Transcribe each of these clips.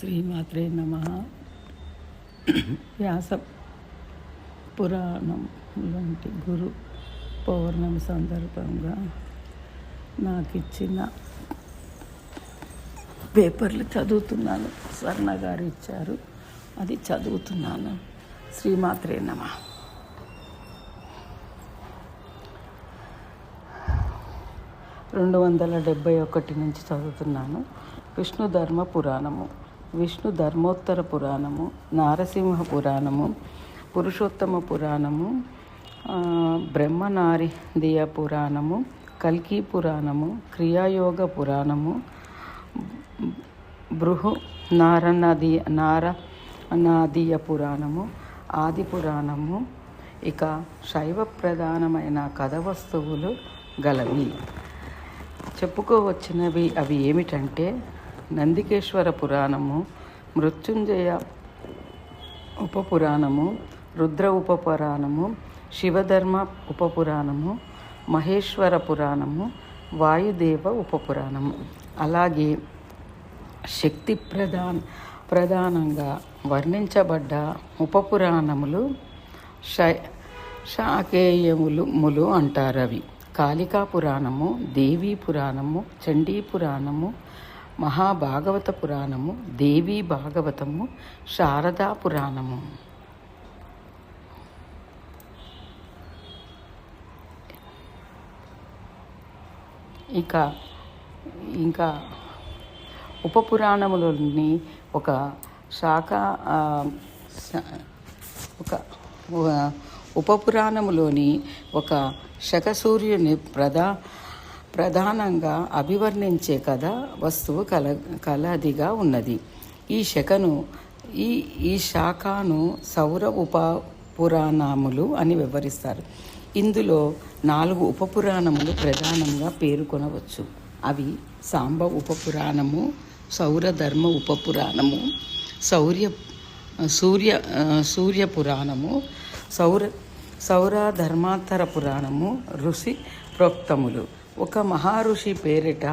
శ్రీమాత్రే నమః. వ్యాస పురాణం లాంటి గురు పౌర్ణమి సందర్భంగా నాకు ఇచ్చిన పేపర్లు చదువుతున్నాను. స్వర్ణ గారు ఇచ్చారు, అది చదువుతున్నాను. శ్రీమాత్రే నమః. రెండు 271 నుంచి చదువుతున్నాను. విష్ణు ధర్మ పురాణము, విష్ణు ధర్మోత్తర పురాణము, నారసింహ పురాణము, పురుషోత్తమ పురాణము, బ్రహ్మనారిదీయ పురాణము, కల్కి పురాణము, క్రియాయోగ పురాణము, బృహు నారనాదీయ పురాణము, ఆది పురాణము. ఇక శైవ ప్రధానమైన కథ వస్తువులు గలవి. చెప్పుకోవచ్చినవి అవి ఏమిటంటే నందికేశ్వర పురాణము, మృత్యుంజయ ఉపపురాణము, రుద్ర ఉపపురాణము, శివధర్మ ఉపపురాణము, మహేశ్వర పురాణము, వాయుదేవ ఉపపురాణము. అలాగే శక్తి ప్రధానంగా వర్ణించబడ్డ ఉపపురాణములు శాకేయములు అంటారు. అవి కాళికా పురాణము, దేవీ పురాణము, చండీ పురాణము, మహాభాగవత పురాణము, దేవీ భాగవతము, శారదా పురాణము. ఇంకా ఉపపురాణములోని ఒక శాఖ ఉపపురాణములోని ఒక శకసూర్యుని ప్రధానంగా అభివర్ణించే కథ వస్తువు కలదిగా ఉన్నది. ఈ శాఖను సౌర ఉపపురాణములు అని వివరిస్తారు. ఇందులో 4 ఉపపురాణములు ప్రధానంగా పేర్కొనవచ్చు. అవి సాంబ ఉపపురాణము, సౌరధర్మ ఉపపురాణము, సూర్య పురాణము, సౌరధర్మాంతర పురాణము, ఋషి ప్రోక్తములు. ఒక మహారుషి పేరిట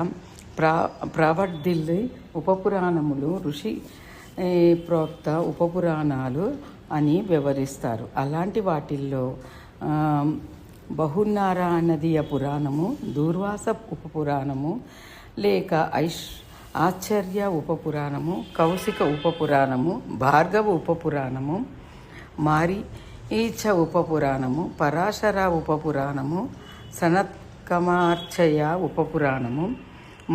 ప్రవర్ధిల్లి ఉపపురాణములు ఋషి ప్రోక్త ఉపపురాణాలు అని వివరిస్తారు. అలాంటి వాటిల్లో బహునారాయణదీయ పురాణము, దూర్వాస ఉపపురాణము, లేక ఆచార్య ఉపపురాణము, కౌశిక ఉపపురాణము, భార్గవ ఉపపురాణము, మారీచ ఉపపురాణము, పరాశర ఉపపురాణము, సనత్కమార్చయ ఉపపురాణము,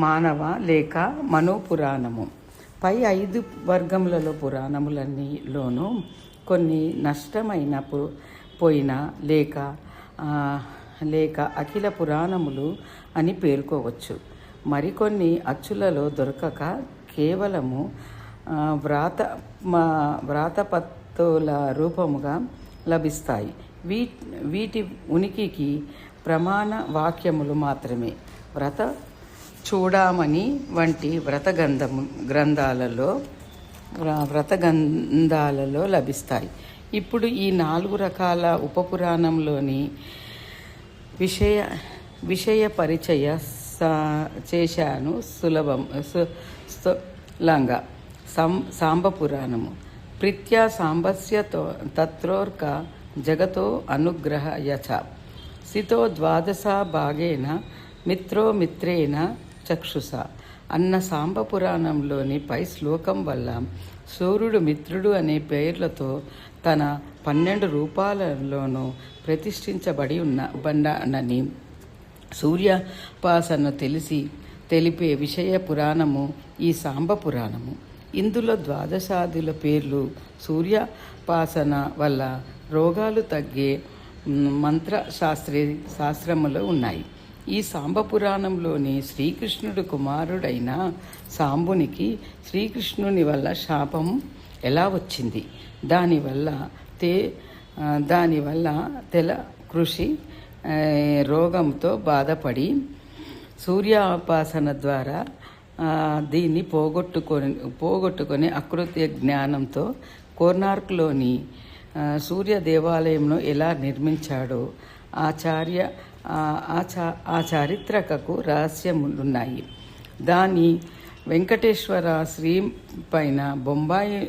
మానవ లేక మనోపురాణము. పై 5 వర్గములలో పురాణములన్నీలోనూ కొన్ని నష్టమైన పోయిన లేక అఖిల పురాణములు అని పేర్కోవచ్చు. మరికొన్ని అచ్చులలో దొరకక కేవలము వ్రాతపత్తుల రూపముగా లభిస్తాయి. వీటి ఉనికికి ప్రమాణ వాక్యములు మాత్రమే వ్రత చూడామణి వంటి వ్రతగంధాలలో లభిస్తాయి. ఇప్పుడు ఈ 4 రకాల ఉపపురాణంలోని విషయ పరిచయ చేశాను స్థూలంగా. సాంబ పురాణము. ప్రీత్యా సాంబస్య తత్రోర్క జగతో అనుగ్రహయచ సితో 12 భాగేన మిత్రేణ చక్షుష అన్న సాంబ పురాణంలోని పై శ్లోకం వల్ల సూర్యుడు మిత్రుడు అనే పేర్లతో తన 12 రూపాలలోనూ ప్రతిష్ఠించబడి ఉన్నాడని సూర్యోపాసన తెలిపే విషయ పురాణము ఈ సాంబ పురాణము. ఇందులో 12 పేర్లు సూర్యోపాసన వల్ల రోగాలు తగ్గే శాస్త్రములో ఉన్నాయి. ఈ సాంబ పురాణంలోని శ్రీకృష్ణుడు కుమారుడైన సాంబునికి శ్రీకృష్ణుని వల్ల శాపం ఎలా వచ్చింది, దానివల్ల తెల కృషి రోగంతో బాధపడి సూర్యోపాసన ద్వారా దీన్ని పోగొట్టుకొని అకృత్య జ్ఞానంతో కోర్నార్క్లోని సూర్య దేవాలయంను ఎలా నిర్మించాడో ఆ చారిత్రకకు రహస్యములున్నాయి. వెంకటేశ్వర శ్రీ పైన బొంబాయి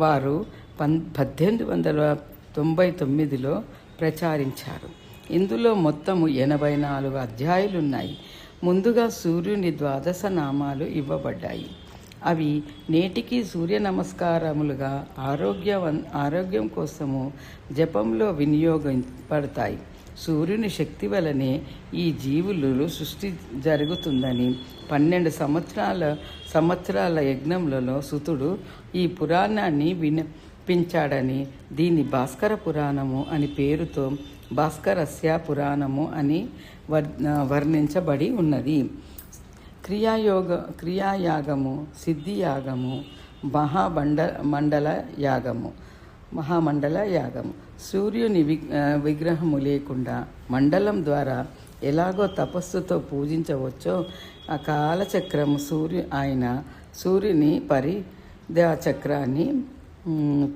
వారు 1899లో ప్రచారించారు. ఇందులో మొత్తము 84 అధ్యాయాలున్నాయి. ముందుగా సూర్యుని 12 నామాలు ఇవ్వబడ్డాయి. అవి నేటికి సూర్య నమస్కారములుగా ఆరోగ్యం కోసము జపంలో వినియోగపడతాయి. సూర్యుని శక్తి వలనే ఈ జీవులు సృష్టి జరుగుతుందని 12 సంవత్సరాల యజ్ఞంలో సుతుడు ఈ పురాణాన్ని వినిపించాడని, దీని భాస్కర పురాణము అని పేరుతో భాస్కరస్య పురాణము అని వర్ణించబడి ఉన్నది. క్రియాయాగము, సిద్ధియాగము, మహామండల యాగము. సూర్యుని విగ్రహము లేకుండా మండలం ద్వారా ఎలాగో తపస్సుతో పూజించవచ్చో ఆ కాలచక్రము సూర్యుని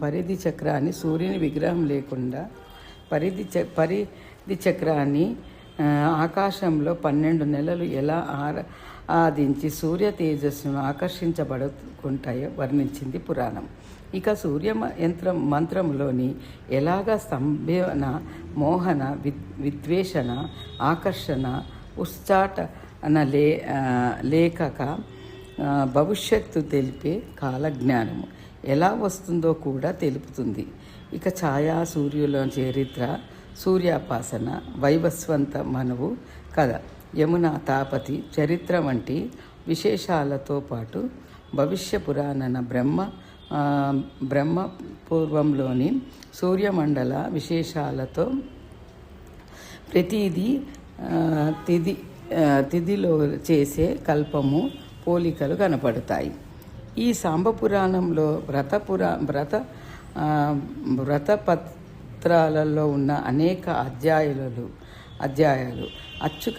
పరిధి చక్రాన్ని సూర్యుని విగ్రహం లేకుండా పరిధి చక్రాన్ని ఆకాశంలో 12 నెలలు ఎలా ఆదించి సూర్య తేజస్సును ఆకర్షించబడుకుంటాయో వర్ణించింది పురాణం. ఇక సూర్య మంత్రంలోని ఎలాగ స్తంభన, మోహన, విద్వేషణ, ఆకర్షణ, ఉచ్చాటన లేఖక భవిష్యత్తు తెలిపే కాలజ్ఞానము ఎలా వస్తుందో కూడా తెలుపుతుంది. ఇక ఛాయా సూర్యుల చరిత్ర, సూర్యాపాసన, వైవస్వంత మనువు కథ, యమునా తాపతి చరిత్ర వంటి విశేషాలతో పాటు భవిష్య పురాణ బ్రహ్మపూర్వంలోని సూర్యమండల విశేషాలతో ప్రతిదీ తిథిలో చేసే కల్పము పోలికలు కనపడతాయి. ఈ సాంబ పురాణంలో వ్రతపత్రాలలో ఉన్న అనేక అధ్యాయాలు అచ్చు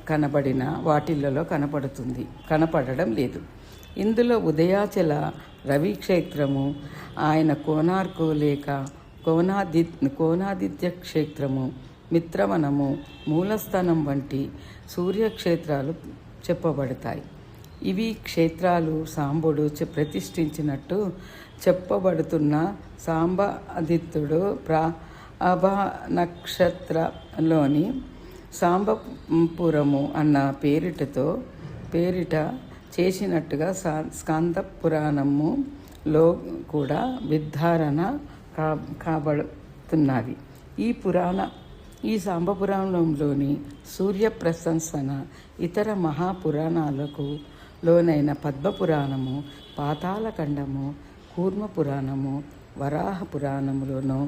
కనబడిన వాటిల్లో కనపడడం లేదు. ఇందులో ఉదయాచల రవి క్షేత్రము, ఆయన కోనార్కు లేక కోనాదిత్య క్షేత్రము, మిత్రవనము, మూలస్థానం వంటి సూర్యక్షేత్రాలు చెప్పబడతాయి. ఇవి క్షేత్రాలు సాంబుడు ప్రతిష్ఠించినట్టు చెప్పబడుతున్న సాంబాదిత్యుడు ప్రాభ నక్షత్రంలోని సాంబపురము అన్న పేరిట చేసినట్టుగా స్కంద పురాణములో కూడా నిర్ధారణ కాబడుతున్నది. ఈ సాంబపురాణంలోని సూర్య ప్రశంసన ఇతర మహాపురాణాలకు లోనైన పద్మపురాణము, పాతాళఖండము, కూర్మ పురాణము, వరాహ పురాణములోనూ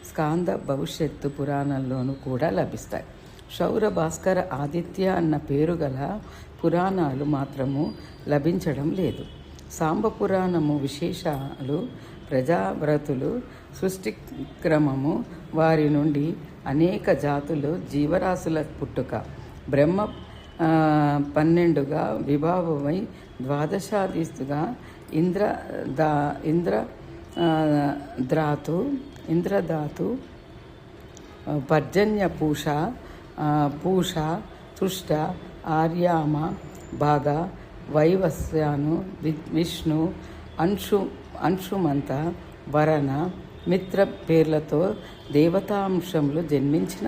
స్కాంద భవిష్యత్తు పురాణంలోనూ కూడా లభిస్తాయి. శౌర, భాస్కర, ఆదిత్య అన్న పేరు గల పురాణాలు మాత్రము లభించడం లేదు. సాంబ పురాణము విశేషాలు, ప్రజావ్రతులు, సృష్టి క్రమము, వారి నుండి అనేక జాతులు జీవరాశుల పుట్టుక, బ్రహ్మ 12గా విభావమై ద్వాదశాదిస్తుగా ఇంద్రధాతు, పర్జన్య పూష, తుష్ట, ఆర్యామ, భాగ, వైవస్యాను, విష్ణు, అంశుమంత, వరణ, మిత్ర పేర్లతో దేవతాంశములు జన్మించిన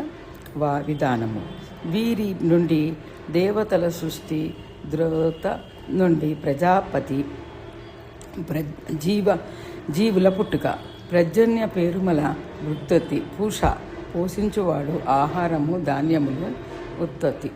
విధానము. వీరి నుండి దేవతల సృష్టి, ద్రోత నుండి ప్రజాపతి, జీవుల పుట్టుక, ప్రజన్య పేరుమల ఉత్పత్తి, పూష పోషించువాడు, ఆహారము, ధాన్యములు ఉత్పత్తి.